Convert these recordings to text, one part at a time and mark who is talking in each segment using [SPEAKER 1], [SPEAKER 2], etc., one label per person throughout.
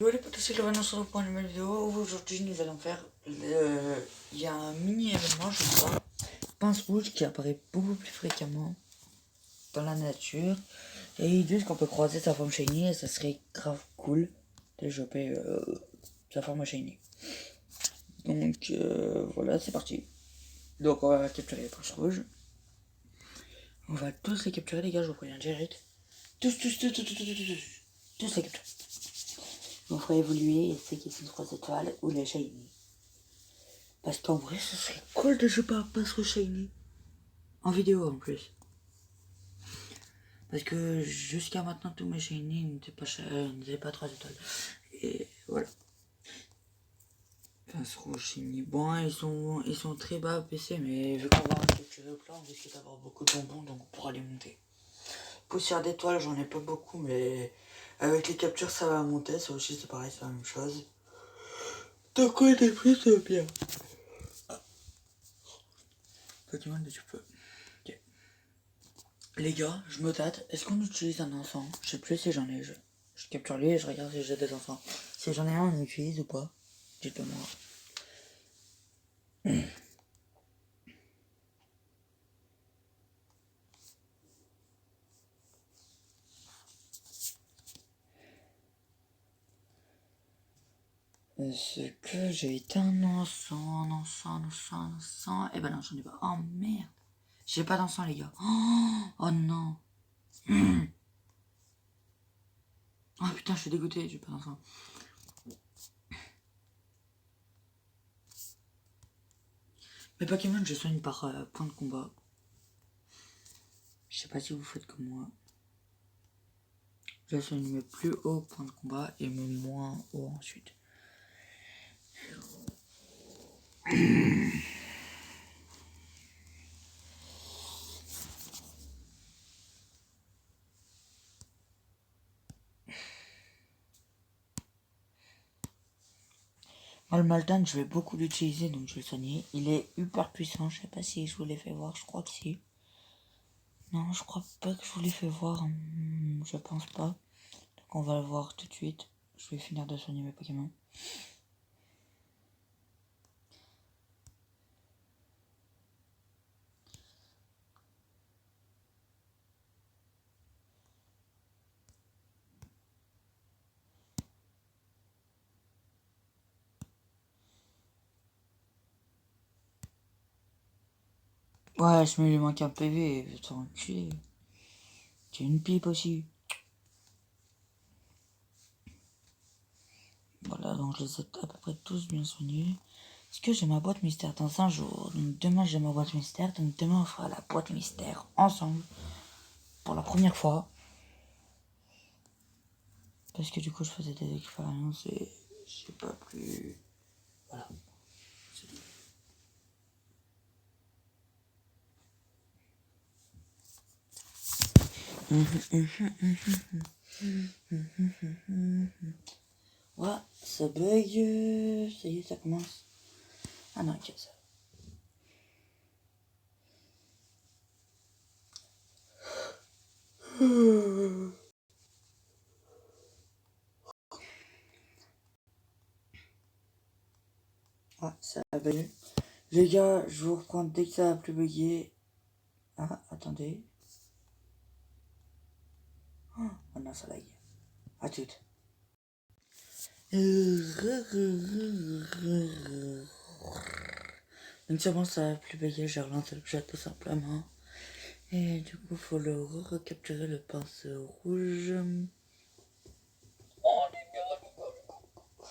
[SPEAKER 1] Yo les potes, c'est le Renan sur le point de nouvelle vidéo. Aujourd'hui nous allons faire il y a un mini événement, je crois. Pince rouge qui apparaît beaucoup plus fréquemment dans la nature. Et ils disent qu'on peut croiser sa forme shiny et ça serait grave cool de choper sa forme shiny. Donc voilà, c'est parti. Donc on va capturer les pinces rouges. On va tous les capturer les gars, je vous préviens direct. Tous les capturer. On fera évoluer ceux qui sont 3 étoiles ou les shiny. Parce qu'en vrai, ce serait cool de choper un pince rouge shiny. En vidéo en plus. Parce que jusqu'à maintenant, tous mes shiny n'étaient pas 3 étoiles. Et voilà. Pince rouge shiny. Bon, ils sont très bas à PC, mais vu qu'on va en capturer au plan, on risque d'avoir beaucoup de bonbons, donc on pourra les monter. Poussière d'étoiles, j'en ai pas beaucoup, mais avec les captures, ça va monter. Ça aussi, c'est pareil, c'est la même chose. Donc on est plutôt bien. Pokémon de tu peux. Ok. Les gars, je me tâte. Est-ce qu'on utilise un encens? Je sais plus si j'en ai. Je capture lui et je regarde si j'ai des encens. Si j'en ai un, on utilise ou pas? Dites-moi. Est-ce que j'ai éteint un encens? Eh ben non, j'en ai pas. Oh merde. J'ai pas d'encens, les gars. Oh non. Oh putain, je suis dégoûté, j'ai pas d'encens. Mes Pokémon, je soigne par point de combat. Je sais pas si vous faites comme moi. Je soigne mes plus hauts points de combat et mes moins hauts ensuite. Moi, le Maltan, je vais beaucoup l'utiliser, donc je vais le soigner. Il est hyper puissant, je sais pas si je vous l'ai fait voir, je crois que si. Non, je crois pas que je vous l'ai fait voir, je pense pas. Donc on va le voir tout de suite. Je vais finir de soigner mes Pokémon. Ouais, je me lui manque un PV, je t'en enculé. J'ai une pipe aussi. Voilà, donc je les ai à peu près tous bien soignés. Est-ce que j'ai ma boîte mystère dans un jour? Donc demain j'ai ma boîte mystère, donc demain on fera la boîte mystère ensemble. Pour la première fois. Parce que du coup je faisais des expériences et je sais pas plus. Voilà. C'est tout. Ouais, ça bug. Ça y est, ça commence. Ah non, ok, ça. Ouais, ça a bugué. Les gars, je vous reprends dès que ça a plus bugué. Ah, attendez. Oh non, ça lag. À toutes. Donc c'est bon, ça a plus bugué, j'ai relancé le chat tout simplement. Et du coup, faut le recapturer le pince rouge. Oh les gars,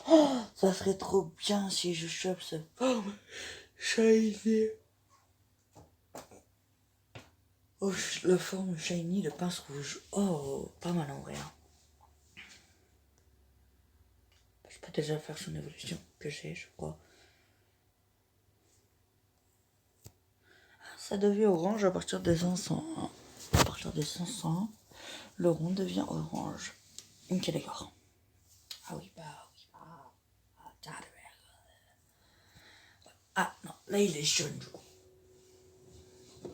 [SPEAKER 1] oh, ça serait trop bien si je chope ce forme shiny. Oh, le forme shiny de pince rouge. Oh, pas mal en vrai. Je peux déjà faire son évolution que j'ai, je crois. Ça devient orange à partir des 500. À partir des 500, le rond devient orange. Ok, d'accord. Ah oui, bah oui. Ah non, là il est jaune.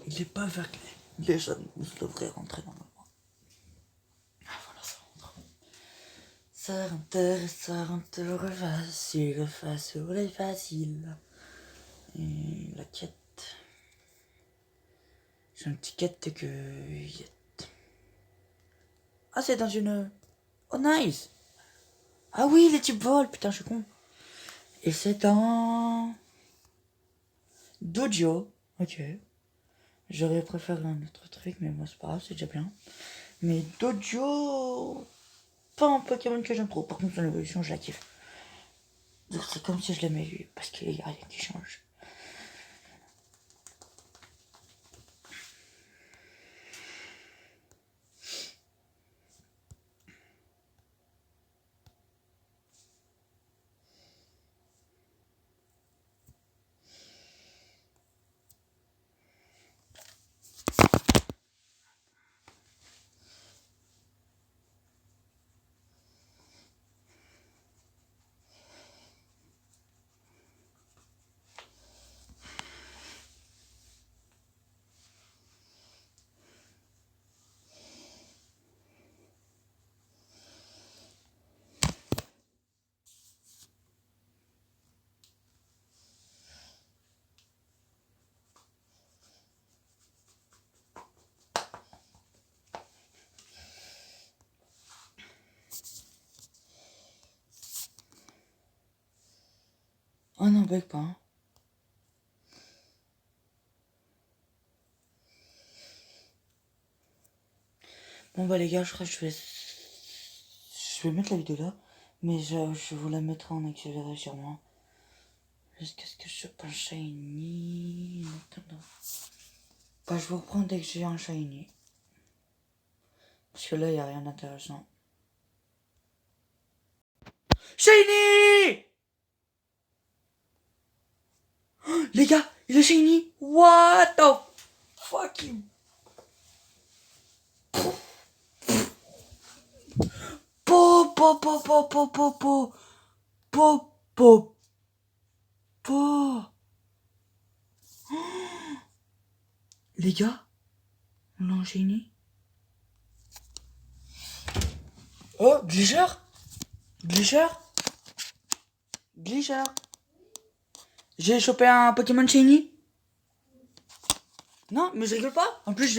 [SPEAKER 1] Il est pas vert clair. Il est jaune. Il devrait rentrer normalement. Ah voilà, ça rentre. Ça rentre facile, face sur les faciles. Et la quête. J'ai un petit quête que... Ah, c'est dans une... Oh, nice. Ah oui, les types volent, putain, je suis con. Et c'est dans... Dojo. Ok. J'aurais préféré un autre truc, mais bon, c'est pas grave, c'est déjà bien. Mais Dojo... Pas un Pokémon que j'aime trop. Par contre, son évolution, je la kiffe. Donc c'est comme si je l'aimais lui, parce qu'il y a rien qui change. Oh non, bec pas. Hein. Bon bah les gars, je crois que je vais mettre la vidéo là, mais je vous la mettrai en accéléré sûrement. Jusqu'à ce que je chope un shiny. Bah je vous reprends dès que j'ai un shiny. Parce que là, il n'y a rien d'intéressant. Shiny! Oh, les gars, il est shiny! What the fuck? Po, po, po, po, po, po, po. Po, po, po. Les gars, on l'a enchaîné. Oh, Glitcher? Glitcher? Glitcher? J'ai chopé un Pokémon shiny? Non, mais je rigole pas. En plus,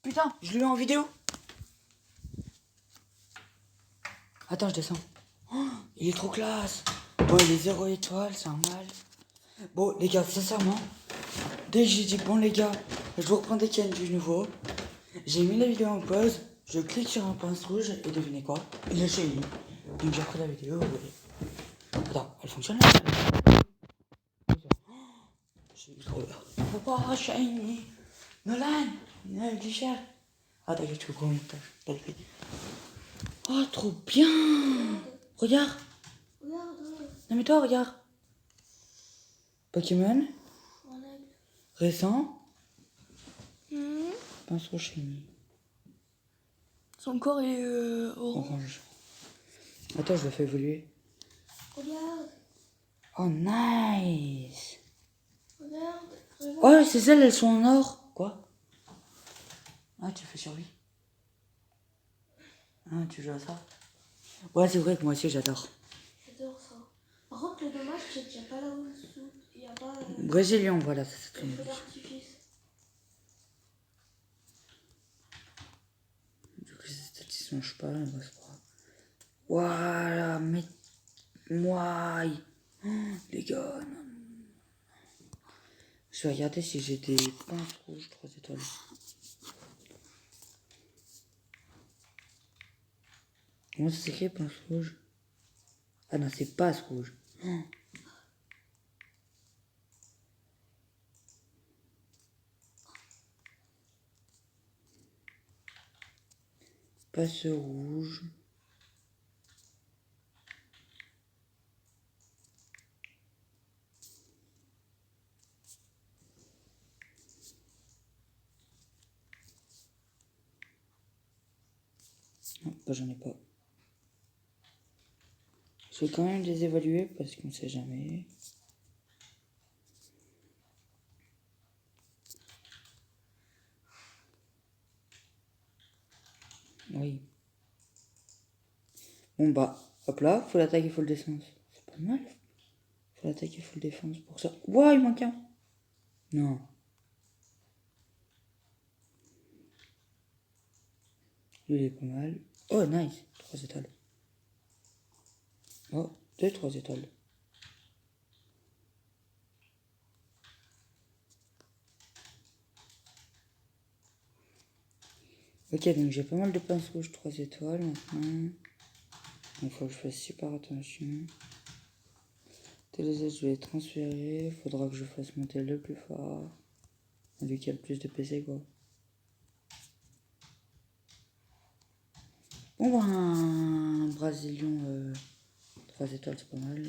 [SPEAKER 1] putain, je l'ai eu en vidéo. Attends, je descends. Oh, il est trop classe. Bon, il est 0 étoile, c'est un mal. Bon, les gars, sincèrement, dès que j'ai dit, bon, les gars, je vous reprends dès qu'il y a du nouveau, j'ai mis la vidéo en pause, je clique sur un pince rouge, et devinez quoi? Il est shiny. Donc j'ai repris la vidéo, Attends, elle fonctionne là? J'ai eu trop peur. Oh, shiny. Nolan, Glitcher. Ah, t'inquiète, tu veux quoi au montage? T'as le fait. Oh, trop bien. Regarde. Non, mais toi, regarde. Pokémon. Récent. Pince rouge shiny.
[SPEAKER 2] Son corps est
[SPEAKER 1] Orange. Attends, je le fais évoluer.
[SPEAKER 2] Regarde.
[SPEAKER 1] Oh, nice.
[SPEAKER 2] Regarde.
[SPEAKER 1] Oh, c'est celles, elles sont en or. Quoi? Ah, tu fais survie. Ah, tu joues à ça? Ouais, c'est vrai que moi aussi, j'adore.
[SPEAKER 2] J'adore ça. Par contre, le dommage, c'est qu'il n'y a pas là-haut dessous. Il n'y a pas.
[SPEAKER 1] Brésilien, voilà, c'est très
[SPEAKER 2] Le feu
[SPEAKER 1] bien.
[SPEAKER 2] d'artifice.
[SPEAKER 1] Du coup, ces statistiques, je sais pas, mais bon, c'est pas grave. Voilà, mais. Moi. Oh, les gars, non. Je vais regarder si j'ai des pinces rouges 3 étoiles. Comment ça s'écrit, pince rouge? Ah non, c'est passe rouge. Oh. Passe rouge. Non, bah, j'en ai pas. Je vais quand même les évaluer parce qu'on sait jamais. Oui. Bon bah, hop là, full attaque et full défense. C'est pas mal. Full attaque et full défense pour ça. Ouah, il manque un. Non. Lui, il est pas mal. Oh, nice. 3 étoiles. Oh, 3 étoiles. Ok, donc j'ai pas mal de pinces rouges 3 étoiles maintenant. Il faut que je fasse super attention. TLZ, je vais les transférer. Faudra que je fasse monter le plus fort. Lui qui a le plus de PC, quoi. Bon, bah, un Brésilien 3 étoiles, c'est pas mal.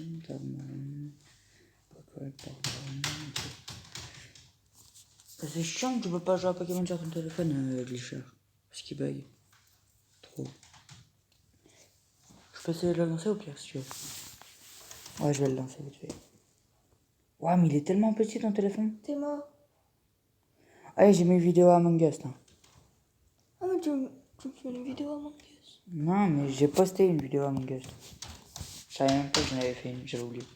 [SPEAKER 1] C'est chiant que je peux pas jouer à Pokémon sur ton téléphone, Glitcher. Parce qu'il bug. Trop. Je peux essayer de le lancer au pire si tu veux. Ouais, je vais le lancer vite fait. Ouais, mais il est tellement petit ton téléphone.
[SPEAKER 2] T'es mort.
[SPEAKER 1] Allez, j'ai mis une vidéo à Among Us là.
[SPEAKER 2] Ah, mais tu me fais une vidéo à Among Us.
[SPEAKER 1] Non, mais j'ai posté une vidéo à Among Us. Je savais même pas que j'en avais fait une, j'avais oublié.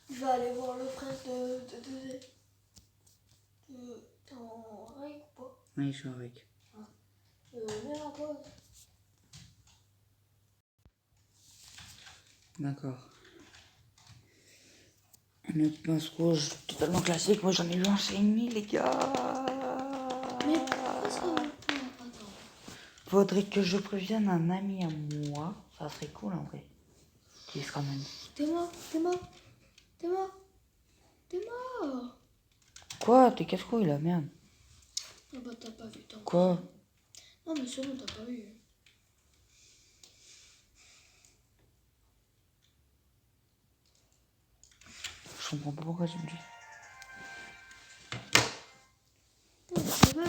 [SPEAKER 2] Je vais aller voir le prince de t'es en règle ou pas?
[SPEAKER 1] Oui, je suis avec.
[SPEAKER 2] Mets en pause.
[SPEAKER 1] D'accord. Un autre pince rouge totalement classique. Moi j'en ai eu un chez Amy, les gars.
[SPEAKER 2] Mais pourquoi ça va pas? Attends.
[SPEAKER 1] Faudrait que je prévienne un ami à moi. Ça serait cool en vrai. Qui sera même.
[SPEAKER 2] T'es mort, t'es mort, t'es mort, t'es mort.
[SPEAKER 1] Quoi? T'es casse-couille là, merde.
[SPEAKER 2] Ah bah t'as pas vu tant.
[SPEAKER 1] Quoi?
[SPEAKER 2] Non mais c'est bon, t'as pas vu.
[SPEAKER 1] Je comprends pas pourquoi tu me dis.
[SPEAKER 2] C'est bug.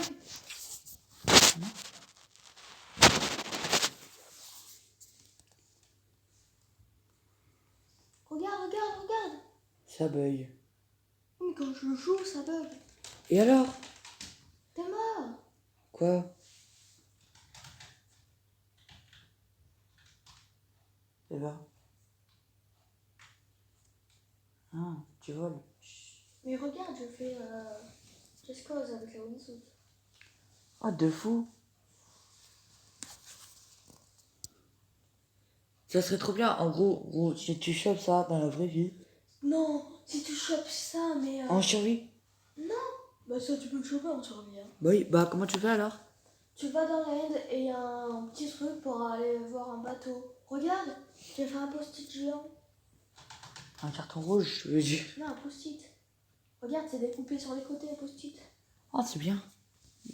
[SPEAKER 2] Regarde, regarde, regarde.
[SPEAKER 1] Ça bug.
[SPEAKER 2] Mais quand je joue, ça bug.
[SPEAKER 1] Et alors?
[SPEAKER 2] T'es mort.
[SPEAKER 1] Quoi? Et bah. Ah, tu voles.
[SPEAKER 2] Mais regarde, je fais Just Cause avec la wingsuit.
[SPEAKER 1] Ah, de fou. Ça serait trop bien. En gros, si tu chopes ça dans la vraie vie.
[SPEAKER 2] Non, si tu chopes ça, mais...
[SPEAKER 1] En survie?
[SPEAKER 2] Non. Bah ça, tu peux le choper en survie. Hein.
[SPEAKER 1] Bah oui, bah comment tu fais alors?
[SPEAKER 2] Tu vas dans l'end et il y a un petit truc pour aller voir un bateau. Regarde, j'ai fait un post-it géant.
[SPEAKER 1] Un carton rouge, je veux dire.
[SPEAKER 2] Non, un post-it. Regarde, c'est découpé sur les côtés, un post-it.
[SPEAKER 1] Ah, c'est bien.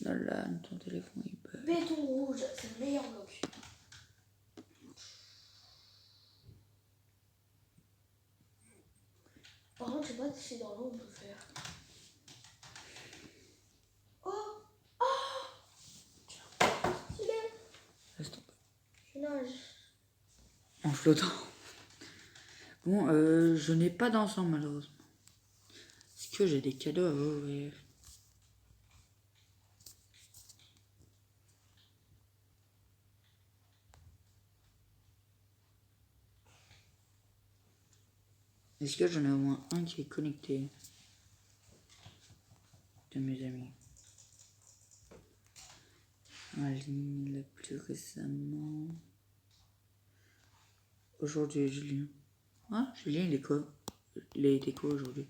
[SPEAKER 1] Là, ton téléphone, il peut.
[SPEAKER 2] Béton rouge, c'est le meilleur bloc. Par contre, je sais pas si dans l'eau on peut faire. Oh! Oh! Stylé!
[SPEAKER 1] Laisse tomber.
[SPEAKER 2] Je nage.
[SPEAKER 1] En flottant. Bon, je n'ai pas d'ensemble malheureusement. Est-ce que j'ai des cadeaux à vous ouvrir? Est-ce que j'en ai au moins un qui est connecté de mes amis? En ligne, le plus récemment. Aujourd'hui, Julien. Ah, Julien, il est quoi? Il a été quoi aujourd'hui?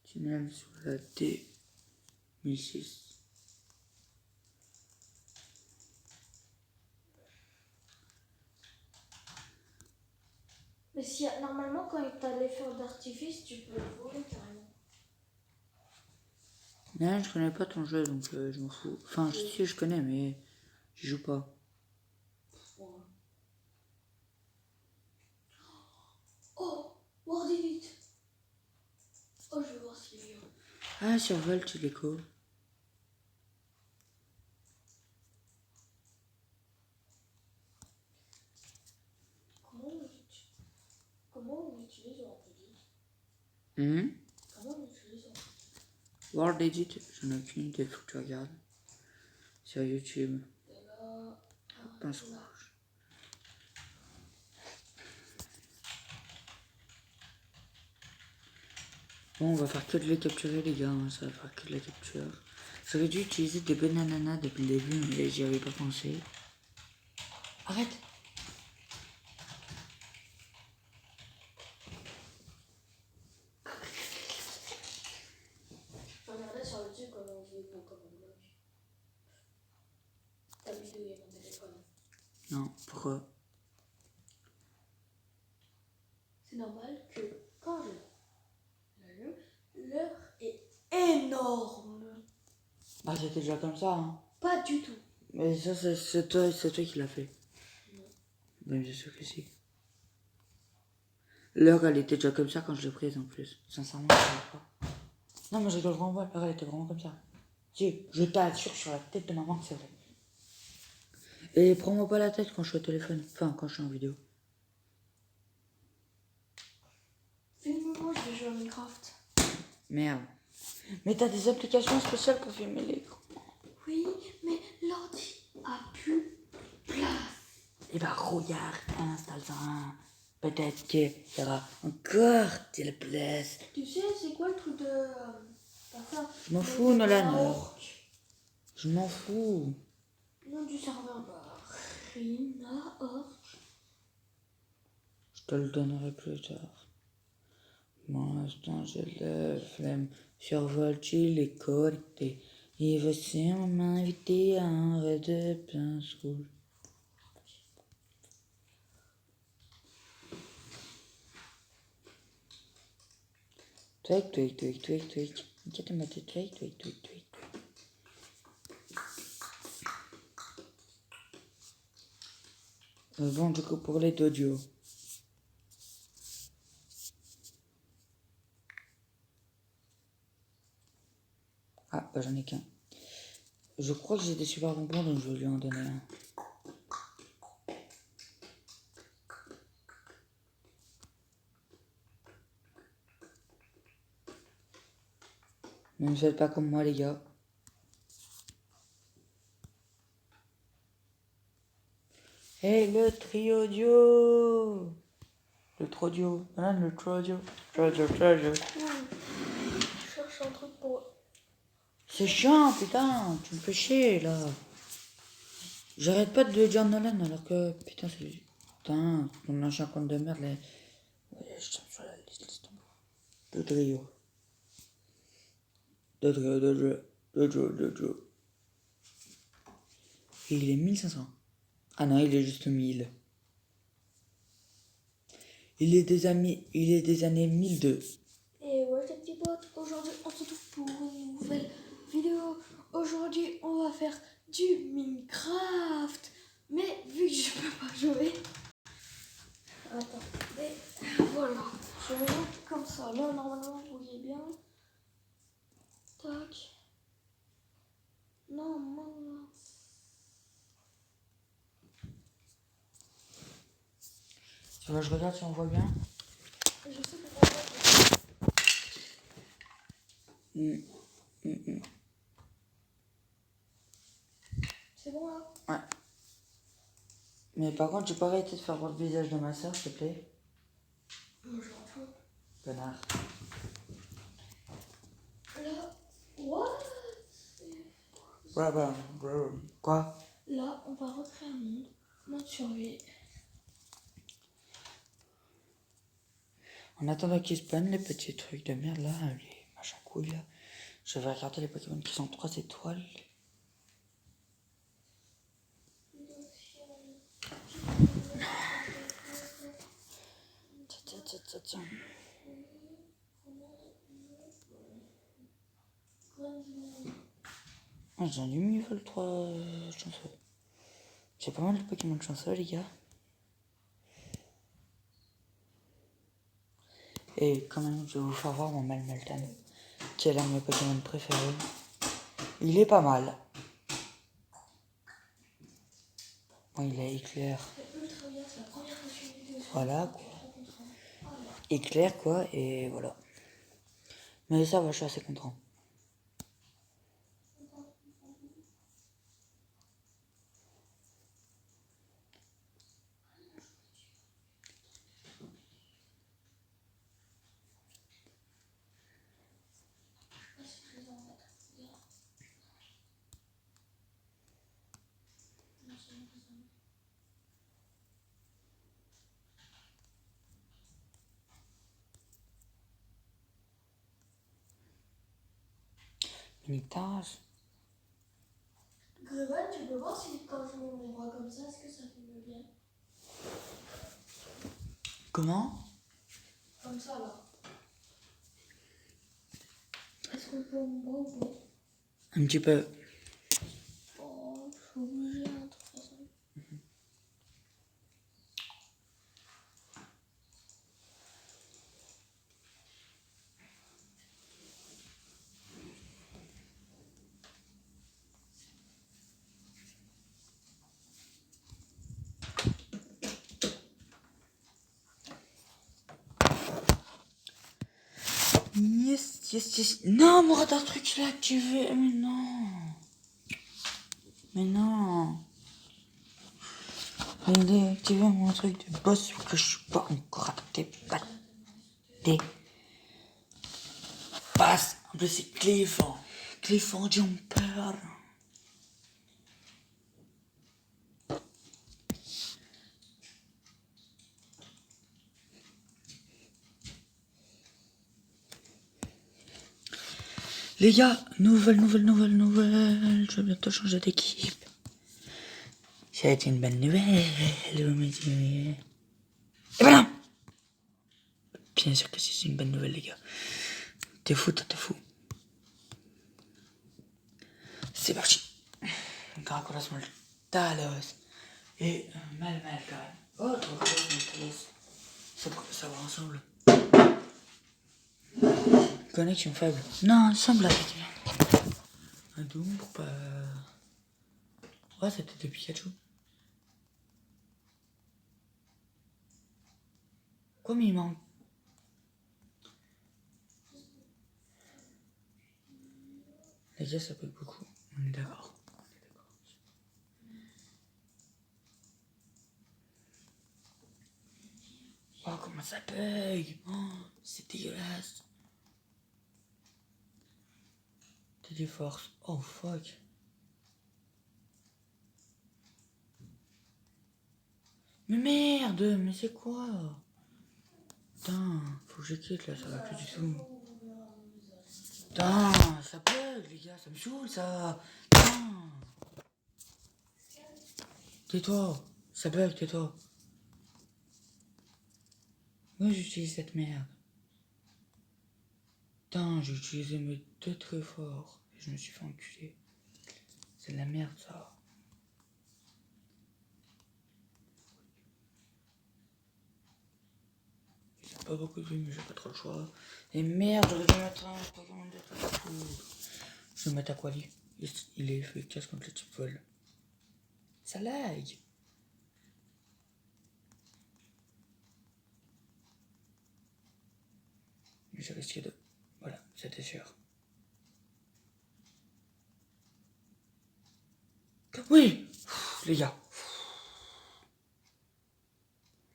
[SPEAKER 1] Tunnel sur la D1006.
[SPEAKER 2] Mais si, normalement, quand t'as les feux d'artifice, tu peux le voler carrément.
[SPEAKER 1] Non, je connais pas ton jeu donc je m'en fous. Enfin, si je connais, mais j'y joue pas.
[SPEAKER 2] Ouais. Oh! Wordinit! Oh, je vais voir s'il est bien.
[SPEAKER 1] Ah, sur Volt, il est quoi?
[SPEAKER 2] Comment on utilise ça?
[SPEAKER 1] World Edit, j'en ai aucune idée, faut que tu regardes. Sur YouTube.
[SPEAKER 2] Et là,
[SPEAKER 1] Pince rouge. Bon, on va faire que de les capturer, les gars. Hein. Ça va faire que de la capture. J'aurais dû utiliser des bananas depuis le début, mais j'y avais pas pensé. Arrête!
[SPEAKER 2] je regardais sur YouTube comment on faisait pour comme un blog. Ta vidéo est mon téléphone.
[SPEAKER 1] Non, pourquoi?
[SPEAKER 2] C'est normal que quand je l'allume, l'heure est énorme.
[SPEAKER 1] Bah, c'était déjà comme ça, hein.
[SPEAKER 2] Pas du tout.
[SPEAKER 1] Mais ça, c'est toi qui l'as fait.
[SPEAKER 2] Non.
[SPEAKER 1] Ben, bien sûr que si. L'heure, elle était déjà comme ça quand je l'ai prise en plus. Sincèrement, je savais pas. Non, mais je rigole vraiment pas. L'heure, elle était vraiment comme ça. Si, je t'assure sur la tête de maman que c'est vrai. Et prends-moi pas la tête quand je suis au téléphone. Enfin, quand je suis en vidéo.
[SPEAKER 2] Filme-moi, je vais jouer à Minecraft.
[SPEAKER 1] Merde. Mais t'as des applications spéciales pour filmer l'écran.
[SPEAKER 2] Oui, mais l'ordi a plus place.
[SPEAKER 1] Et bah, regarde, installe-en un. Peut-être qu'il y aura encore de la place.
[SPEAKER 2] Tu sais, c'est quoi le truc de. Pas ça.
[SPEAKER 1] Je m'en fous,
[SPEAKER 2] de
[SPEAKER 1] Nolan.
[SPEAKER 2] Orc.
[SPEAKER 1] Je m'en fous.
[SPEAKER 2] Nom du serveur. Rina Orc.
[SPEAKER 1] Je te le donnerai plus tard. Pour l'instant, j'ai la flemme. Survole-tu les connectés. Il va sûrement m'inviter à un raid de pince rouge. Tweak, tweak, tweak, tweak, tweak. Get him at the tweak, tweak, tweak, tweak. Bon, du coup, pour les audio. Ah, bah j'en ai qu'un. Je crois que j'ai des super bonbons, donc je vais lui en donner un. Ne faites pas comme moi, les gars. Hey, le triodio! Le trodio. Hein, le trodio. Trodio.
[SPEAKER 2] Je cherche un truc pour.
[SPEAKER 1] C'est chiant, putain. Tu me fais chier, là. J'arrête pas de dire Nolan, alors que, putain, c'est... Putain, mon ancien compte de merde, là. Ouais, je tombe sur la liste, laisse tomber. De trio. De trio. Et il est 1500. Ah non, il est juste 1000. Il est des années 1002.
[SPEAKER 2] Et ouais, les petits potes, aujourd'hui on se retrouve pour une nouvelle vidéo. Aujourd'hui, on va faire du Minecraft. Mais vu que je peux pas jouer. Attendez, voilà. Je vais mettre comme ça. Là, normalement, vous voyez bien. Tac. Non, non.
[SPEAKER 1] Tu vois, je regarde si on voit bien.
[SPEAKER 2] Je sais que on C'est bon là?
[SPEAKER 1] Ouais. Mais par contre, j'ai pas arrêté de faire voir le visage de ma soeur, s'il te plaît.
[SPEAKER 2] Moi, je m'en fous.
[SPEAKER 1] Connard.
[SPEAKER 2] Là, what?
[SPEAKER 1] Quoi?
[SPEAKER 2] Là, on va recréer un monde. Mode survie.
[SPEAKER 1] En attendant qu'ils spawnent les petits trucs de merde là, les machins couilles là, je vais regarder les Pokémon qui sont 3 étoiles. Tiens. Ah, j'en ai mis le 3 chanceux. J'ai pas mal de Pokémon chanceux, les gars. Et quand même, je vais vous faire voir mon Melmetal, qui est l'un de mes Pokémon préférés. Il est pas mal. Bon, il est éclair. Voilà, quoi. Éclair, quoi, et voilà. Mais ça va, je suis assez content. Minitage.
[SPEAKER 2] Greven, tu peux voir si quand je mets mon bras comme ça, est-ce que ça filme bien?
[SPEAKER 1] Comment?
[SPEAKER 2] Comme ça là. Est-ce qu'on peut mon bras ou pas?
[SPEAKER 1] Un petit peu.
[SPEAKER 2] Oh, je suis obligée de toute façon.
[SPEAKER 1] Yes, yes, yes. Non, mon radar truc il est activé. Mais non. Mais non. Il est activé mon truc de boss que je suis pas encore activé. Passe. En plus c'est Clifford. Clifford Jumper. Les gars, nouvelle. Je vais bientôt changer d'équipe. C'est une bonne nouvelle, monsieur. Et voilà. Bien sûr que c'est une bonne nouvelle, les gars. T'es fou, toi, t'es fou. C'est parti. Caracolas mal talos. Et mal calme. Oh, toi, talos. Ça va ensemble. Connexion faible. Non, ensemble avec. Un doom pour pas. Ouais, c'était de Pikachu. Quoi, mais il manque. Les gars, ça bug beaucoup. On est d'accord. Oh, comment ça bug. Oh, c'est dégueulasse. T'es des forces. Oh, fuck. Mais merde, mais c'est quoi? Putain, faut que je quitte là, ça va plus du tout. Putain, ça bug les gars, ça me saoule ça. Putain. Tais-toi, ça bug, tais-toi. Moi j'utilise cette merde. Putain, j'ai utilisé mes deux très forts et je me suis fait enculer. C'est de la merde ça. J'ai pas beaucoup de vues mais j'ai pas trop le choix. Et merde, j'aurais dû mettre un Pokémon de tout. Je vais mettre Aquali. Il est efficace contre le type vol. Ça lag. Mais j'ai risqué de... Voilà, c'était sûr. Oui. Les gars.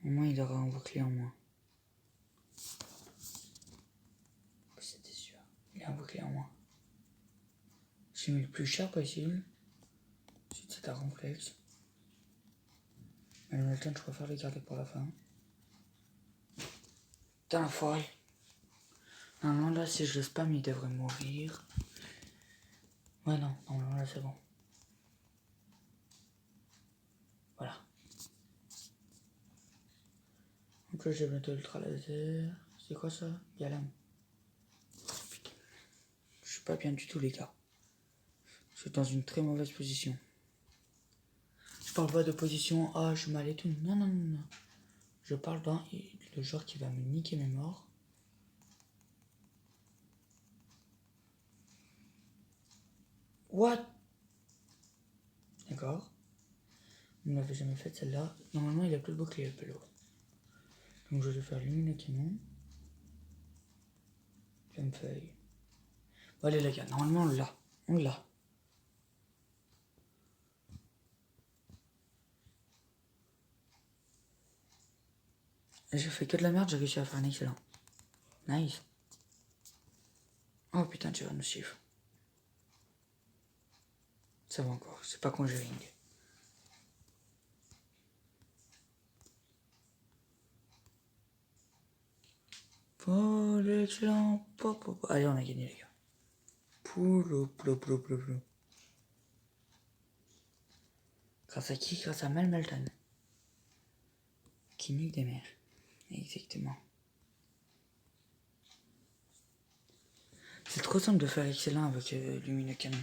[SPEAKER 1] Au moins il aura un bouclier en moins. C'était sûr. Il a un bouclier en moins. J'ai mis le plus cher possible. Ensuite c'est un complexe. Mais le Melton, je préfère le garder pour la fin. Putain, l'enfoiré. Normalement là, si je le spam, il devrait mourir. Ouais, non, normalement là, c'est bon. Voilà. Donc là, j'ai bientôt ultra laser. C'est quoi ça? Galam. Oh, putain. Je suis pas bien du tout, les gars. Je suis dans une très mauvaise position. Je parle pas de position, ah, je suis mal et tout. Non, non, non, non. Je parle d'un le joueur qui va me niquer mes morts. What? D'accord. On n'avait jamais fait celle-là. Normalement, il a plus de bouclier, le pélo. Donc je vais faire luminer canon. Femme feuille. Allez les gars, normalement on l'a. On l'a. J'ai fait que de la merde, j'ai réussi à faire un excellent. Nice. Oh putain, tu vas nous suivre. Ça va encore, c'est pas Conjuring. Oh l'excellent. Allez, on a gagné les gars. Poulou, poulou, poulou, poulou, poulou. Grâce à qui? Grâce à Malton. Qui nique des mers. Exactement. C'est trop simple de faire excellent avec Lumineux Canon.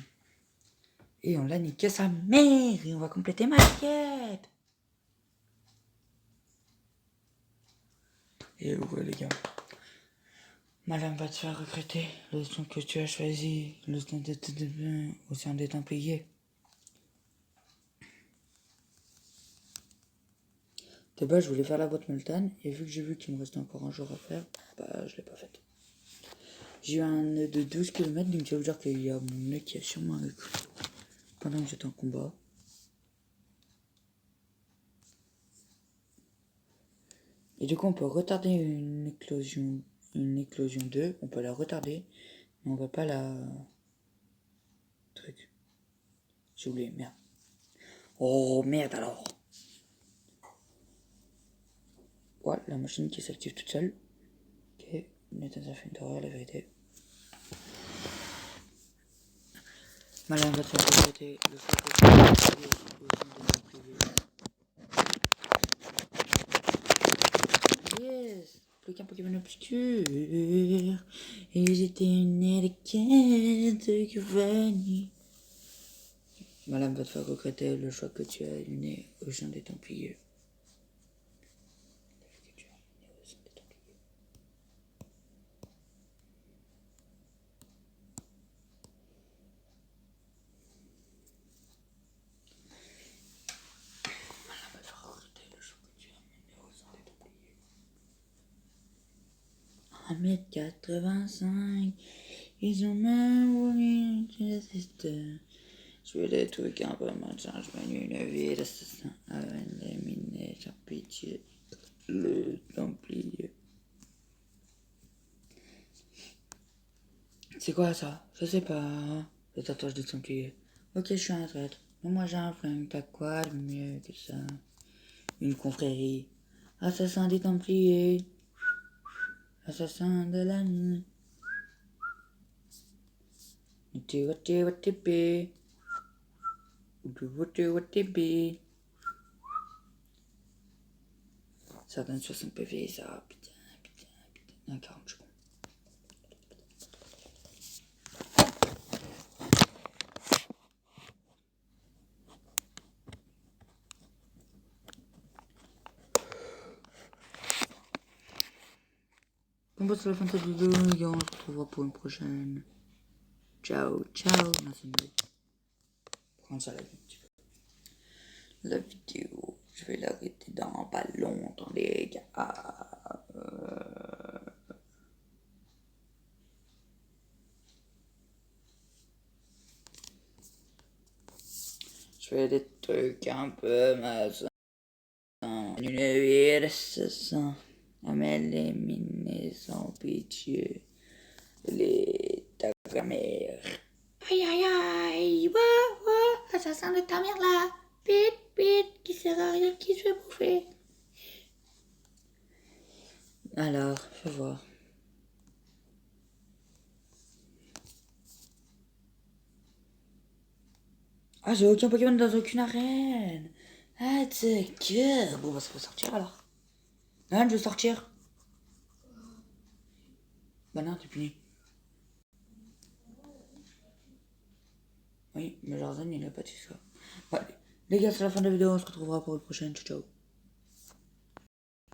[SPEAKER 1] Et on l'a niqué sa mère. Et on va compléter ma quête. Et ouais les gars. Madame va te faire regretter le son que tu as choisi. Le son au sein des Templiers. De base, je voulais faire la boîte Multan, et vu que j'ai vu qu'il me restait encore un jour à faire, bah je l'ai pas faite. J'ai eu un nœud de 12 km, donc ça veut dire qu'il y a mon nœud qui a sûrement écrit pendant que j'étais en combat. Et du coup, on peut retarder une éclosion 2, on peut la retarder, mais on va pas la... Truc. J'ai oublié, merde. Oh merde alors. Voilà, la machine qui s'active toute seule. Ok, une étincelle d'horreur, la vérité. Malin va te faire regretter le fait que yes, plus qu'un Pokémon obscur. Et j'étais une étiquette que Fanny. Malin va te faire regretter le choix que tu as donné au sein des Templiers. Malin va te faire regretter le choix que tu as mené au sein des Templiers. 1m85, ils ont même voulu que j'assiste. Je veux des trucs un peu machin, je mène une vie d'assassin avec les minets, sans pitié, le Templier. C'est quoi ça? Je sais pas. Le tatouage de Templier. Ok, je suis un traître. Mais moi j'ai un flingue, t'as quoi de mieux que ça? Une confrérie. Assassin des Templiers. Assassin de la nuit. Wati. Ça donne 60 PV, ça. Putain. 40 secondes. Bon, bah, c'est la fin de cette vidéo, les gars. On se retrouvera pour une prochaine. Ciao. Merci de prendre ça la vie un petit peu. La vidéo, je vais l'arrêter dans pas longtemps, les gars. Je fais des trucs un peu machin. Une vie ça. Mais les minés sans pitié. Les tagamères. Aïe. Wow. Assassin de ta mère là. Pit. Qui sert à rien, qui se fait bouffer. Alors, fais voir. Ah, j'ai aucun Pokémon dans aucune arène. Ah, t'es que... Bon, bah, ça peut sortir alors. Non, je veux sortir. Bah non, t'es puni. Oui, mais Jordan, il a pas dit ça. Bon, allez. Les gars, c'est la fin de la vidéo. On se retrouvera pour une prochaine. Ciao.